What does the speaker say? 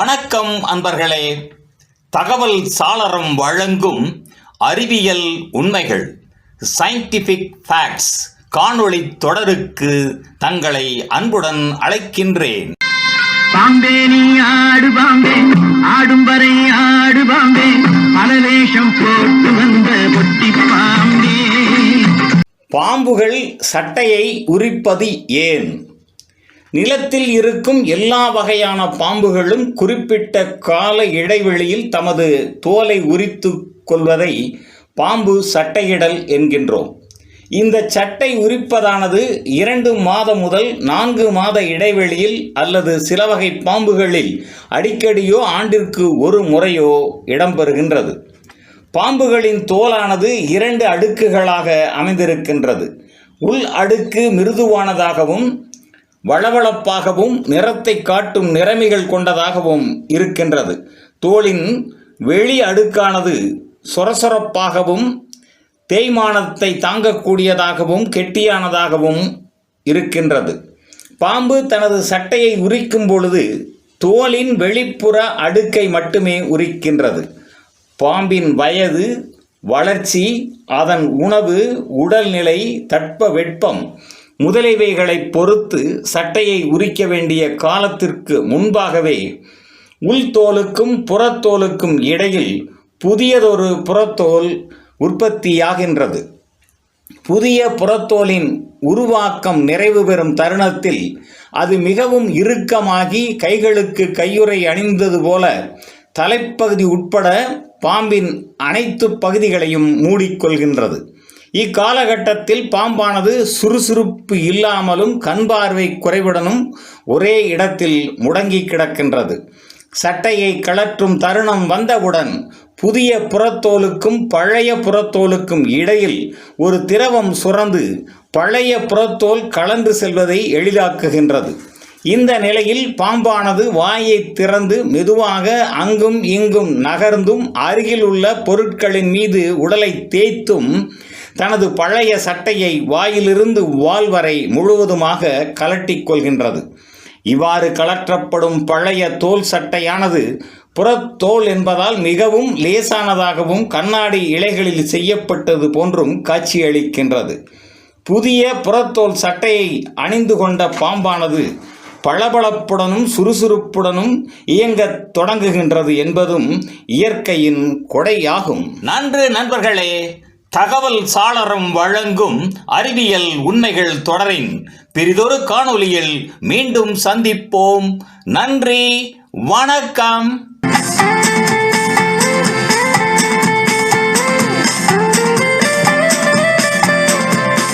வணக்கம் அன்பர்களே. தகவல் சாளரம் வழங்கும் அறிவியல் உண்மைகள் சயின்டிஃபிக் ஃபேக்ட்ஸ் காணொளி தொடருக்கு தங்களை அன்புடன் அழைக்கின்றேன். பாம்பே நீ ஆடு பாம்பே, ஆடும் வரை ஆடு பாம்பே, பலவேஷம் போட்டு வந்த பொட்டி பாம்பே. பாம்புகள் சட்டையை உரிப்பது ஏன்? நிலத்தில் இருக்கும் எல்லா வகையான பாம்புகளும் குறிப்பிட்ட கால இடைவெளியில் தமது தோலை உரித்து கொள்வதை பாம்பு சட்டையிடல் என்கின்றோம். இந்த சட்டை உரிப்பதானது 2 மாதம் முதல் 4 மாத இடைவெளியில் அல்லது சில வகை பாம்புகளில் அடிக்கடியோ ஆண்டிற்கு ஒரு முறையோ இடம்பெறுகின்றது. பாம்புகளின் தோலானது 2 அடுக்குகளாக அமைந்திருக்கின்றது. உள் அடுக்கு மிருதுவானதாகவும் வளவளப்பாகவும் நிறத்தை காட்டும் நிறமிகள் கொண்டதாகவும் இருக்கின்றது. தோலின் வெளி அடுக்கானது சொரசொரப்பாகவும் தேய்மானத்தை தாங்கக்கூடியதாகவும் கெட்டியானதாகவும் இருக்கின்றது. பாம்பு தனது சட்டையை உரிக்கும் பொழுது தோலின் வெளிப்புற அடுக்கை மட்டுமே உரிக்கின்றது. பாம்பின் வயது, வளர்ச்சி, அதன் உணவு, உடல்நிலை, தட்பவெப்பம் முதலியவைகளை பொறுத்து சட்டையை உரிக்க வேண்டிய காலத்திற்கு முன்பாகவே உள்தோலுக்கும் புறத்தோலுக்கும் இடையில் புதியதொரு புறத்தோல் உற்பத்தியாகின்றது. புதிய புறத்தோலின் உருவாக்கம் நிறைவு பெறும் தருணத்தில் அது மிகவும் இறுக்கமாகி கைகளுக்கு கையுறை அணிந்தது போல தலைப்பகுதி உட்பட பாம்பின் அனைத்து பகுதிகளையும் மூடிக்கொள்கின்றது. இக்காலகட்டத்தில் பாம்பானது சுறுசுறுப்பு இல்லாமலும் கண் பார்வை குறைவுடனும் ஒரே இடத்தில் முடங்கி கிடக்கின்றது. சட்டையை கழற்றும் தருணம் வந்தவுடன் புதிய புறத்தோலுக்கும் பழைய புறத்தோலுக்கும் இடையில் ஒரு திரவம் சுரந்து பழைய புறத்தோல் கலந்து செல்வதை எளிதாக்குகின்றது. இந்த நிலையில் பாம்பானது வாயை திறந்து மெதுவாக அங்கும் இங்கும் நகர்ந்தும் அருகில் உள்ள பொருட்களின் மீது உடலை தேய்த்தும் தனது பழைய சட்டையை வாயிலிருந்து வால் வரை முழுவதுமாக கலட்டிக் கொள்கின்றது. இவ்வாறு கலற்றப்படும் பழைய தோல் சட்டையானது புறத்தோல் என்பதால் மிகவும் லேசானதாகவும் கண்ணாடி இழைகளில் செய்யப்பட்டது போன்றும் காட்சியளிக்கின்றது. புதிய புறத்தோல் சட்டையை அணிந்து கொண்ட பாம்பானது பளபளப்புடனும் சுறுசுறுப்புடனும் இயங்கத் தொடங்குகின்றது என்பதும் இயற்கையின் கொடையாகும். நன்று நண்பர்களே. தகவல் சாளரம் வழங்கும் அறிவியல் உண்மைகள் தொடரின் பெரிதொரு காணொளியில் மீண்டும் சந்திப்போம். நன்றி, வணக்கம்.